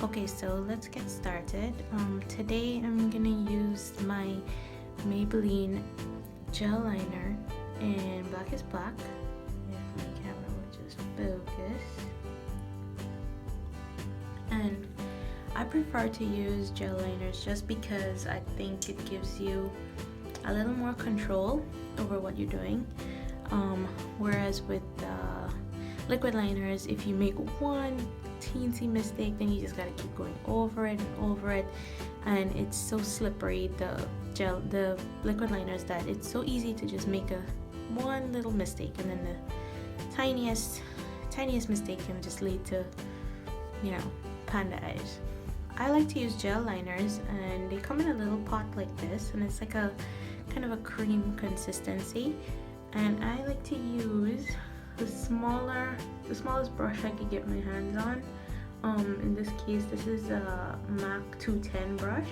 Okay, so let's get started. Today I'm gonna use my Maybelline gel liner in Black is Black. If my camera would just focus. And I prefer to use gel liners just because I think it gives you a little more control over what you're doing. Whereas with liquid liners, if you make one teensy mistake, then you just gotta keep going over it and over it, and it's so slippery, the liquid liners, that it's so easy to just make one little mistake, and then the tiniest mistake can just lead to, panda eyes. I like to use gel liners, and they come in a little pot like this, and it's like a kind of a cream consistency, and I like to use the smallest brush I could get my hands on. In this case, this is a MAC 210 brush.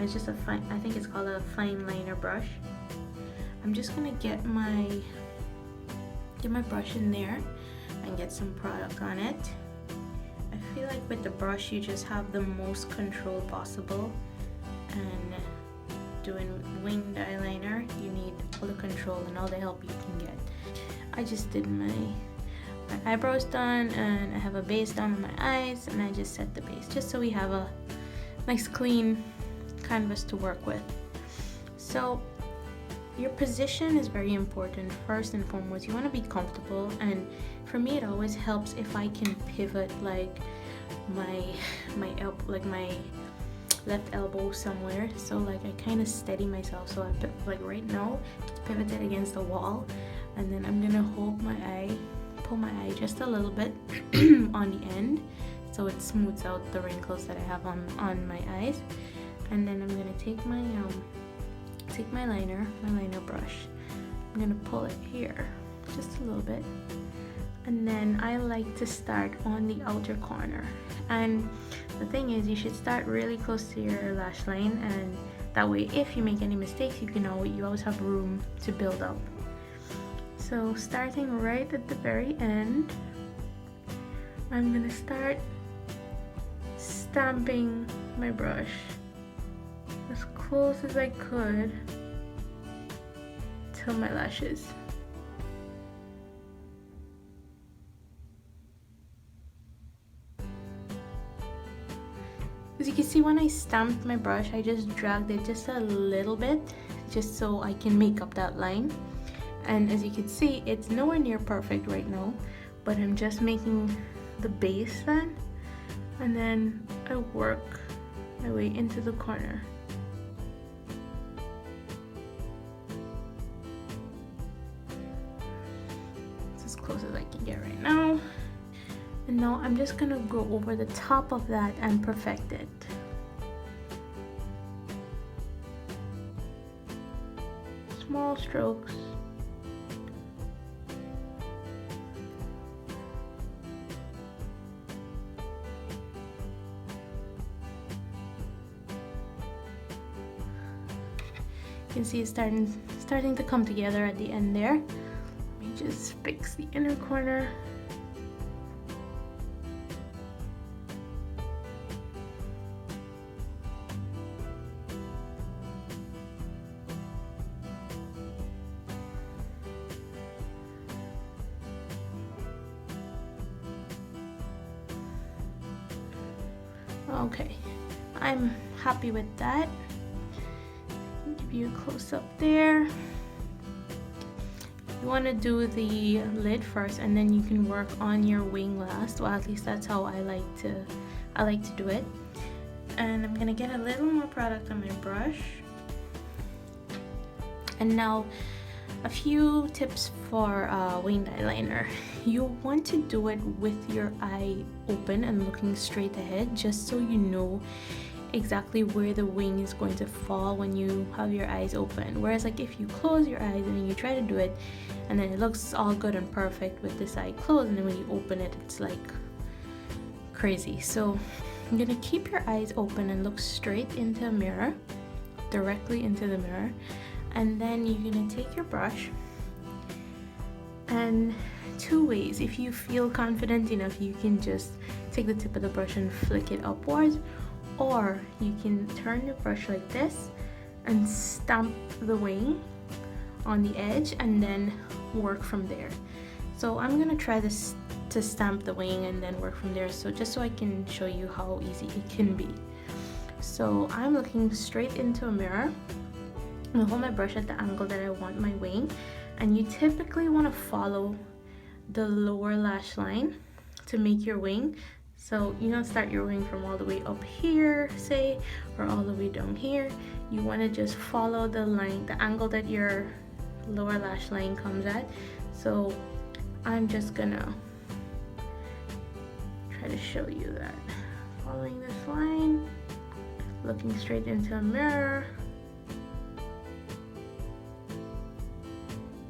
It's just I think it's called a fine liner brush. I'm just gonna get my brush in there and get some product on it. I feel like with the brush you just have the most control possible, and doing winged eyeliner you need all the control and all the help you can get. I just did my eyebrows done, and I have a base done on my eyes, and I just set the base just so we have a nice clean canvas to work with. So your position is very important. First and foremost, you want to be comfortable, and for me it always helps if I can pivot like my left elbow somewhere, so like I kind of steady myself. So I like right now it's pivoted against the wall, and then I'm gonna pull my eye just a little bit on the end so it smooths out the wrinkles that I have on my eyes. And then I'm gonna take my liner brush. I'm gonna pull it here just a little bit, and then I like to start on the outer corner. And the thing is, you should start really close to your lash line, and that way if you make any mistakes, you always have room to build up. So starting right at the very end, I'm gonna start stamping my brush as close as I could to my lashes. As you can see, when I stamped my brush, I just dragged it just a little bit just so I can make up that line. And as you can see, it's nowhere near perfect right now, but I'm just making the base then, and then I work my way into the corner. It's as close as I can get right now. And now I'm just gonna go over the top of that and perfect it. Small strokes. You can see it's starting to come together at the end there. Let me just fix the inner corner. Okay, I'm happy with that. Give you a close up there. You want to do the lid first, and then you can work on your wing last. Well, at least that's how I like to do it. And I'm gonna get a little more product on my brush. And now a few tips for winged eyeliner. You want to do it with your eye open and looking straight ahead, just so you know exactly where the wing is going to fall when you have your eyes open. Whereas like if you close your eyes and then you try to do it, and then it looks all good and perfect with this eye closed, and then when you open it, it's like crazy. So I'm gonna keep your eyes open and look straight into a mirror, directly into the mirror. And then you're gonna take your brush, and two ways. If you feel confident enough, you can just take the tip of the brush and flick it upwards, or you can turn your brush like this and stamp the wing on the edge and then work from there. So I'm gonna try this to stamp the wing and then work from there, so just so I can show you how easy it can be. So I'm looking straight into a mirror. I'm gonna hold my brush at the angle that I want my wing, and you typically want to follow the lower lash line to make your wing. So you don't start your wing from all the way up here, say, or all the way down here. You want to just follow the line, the angle that your lower lash line comes at. So I'm just gonna try to show you that. Following this line, looking straight into a mirror.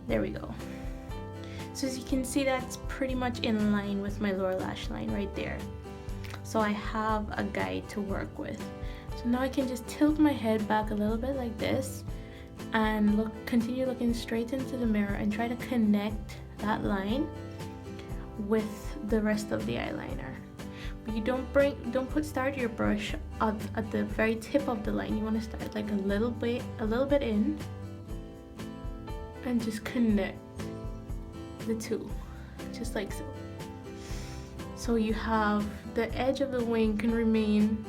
There we go. So as you can see, that's pretty much in line with my lower lash line right there. So I have a guide to work with. So now I can just tilt my head back a little bit like this and continue looking straight into the mirror and try to connect that line with the rest of the eyeliner. But you don't start your brush at the very tip of the line. You want to start like a little bit in and just connect the two, just like so. So you have the edge of the wing can remain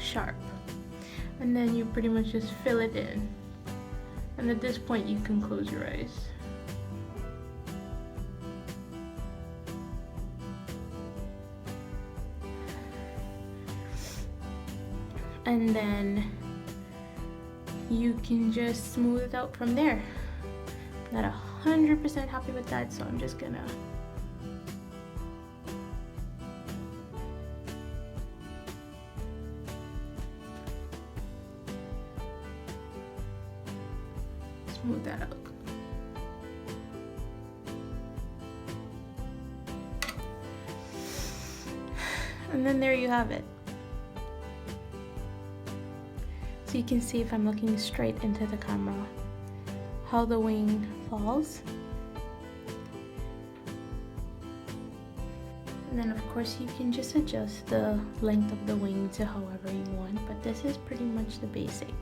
sharp, and then you pretty much just fill it in, and at this point you can close your eyes. And then you can just smooth it out from there. Not 100% happy with that, so I'm just gonna smooth that out. And then there you have it. So you can see, if I'm looking straight into the camera, how the wing falls. And then of course you can just adjust the length of the wing to however you want, but this is pretty much the basic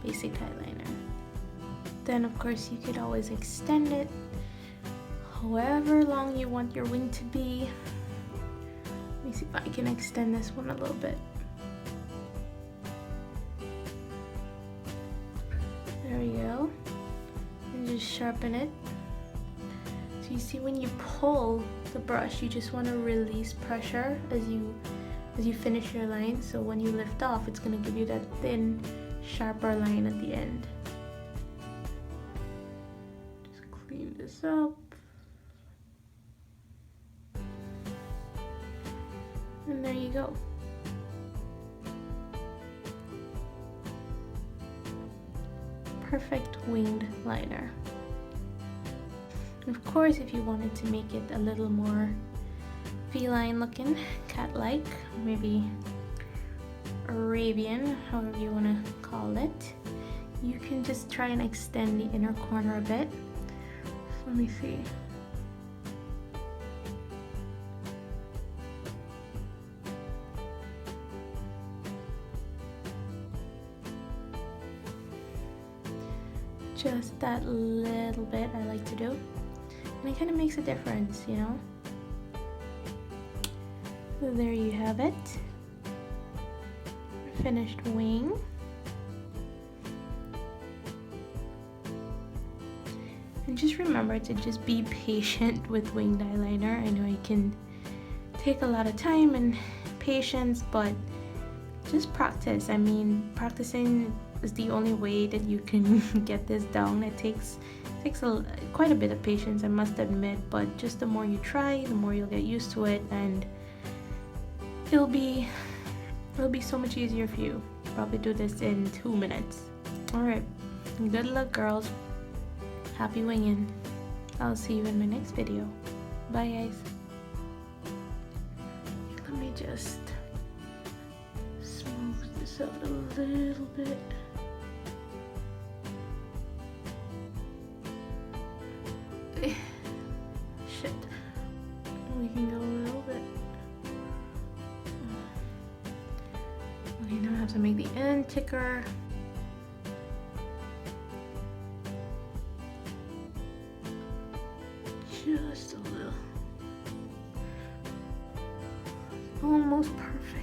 eyeliner. Then of course you could always extend it however long you want your wing to be. Let me see if I can extend this one a little bit. There we go. And just sharpen it. So you see, when you pull the brush, you just want to release pressure as you finish your line. So when you lift off, it's going to give you that thin, sharper line at the end. Just clean this up. And there you go. Perfect winged liner. And of course, if you wanted to make it a little more feline looking, cat-like, maybe Arabian, however you want to call it, you can just try and extend the inner corner a bit. Let me see. Just that little bit I like to do, and it kind of makes a difference, you know. So there you have it, finished wing. And just remember to just be patient with winged eyeliner. I know it can take a lot of time and patience, but just practice. I mean, practicing is the only way that you can get this down. It takes quite a bit of patience, I must admit, but just the more you try, the more you'll get used to it, and it'll be so much easier for you. Probably do this in 2 minutes. All right, good luck, girls. Happy winging. I'll see you in my next video. Bye, guys. Let me just smooth this out a little bit. Shit. can go a little bit. Okay, now I have to make the end thicker. Just a little. Almost perfect.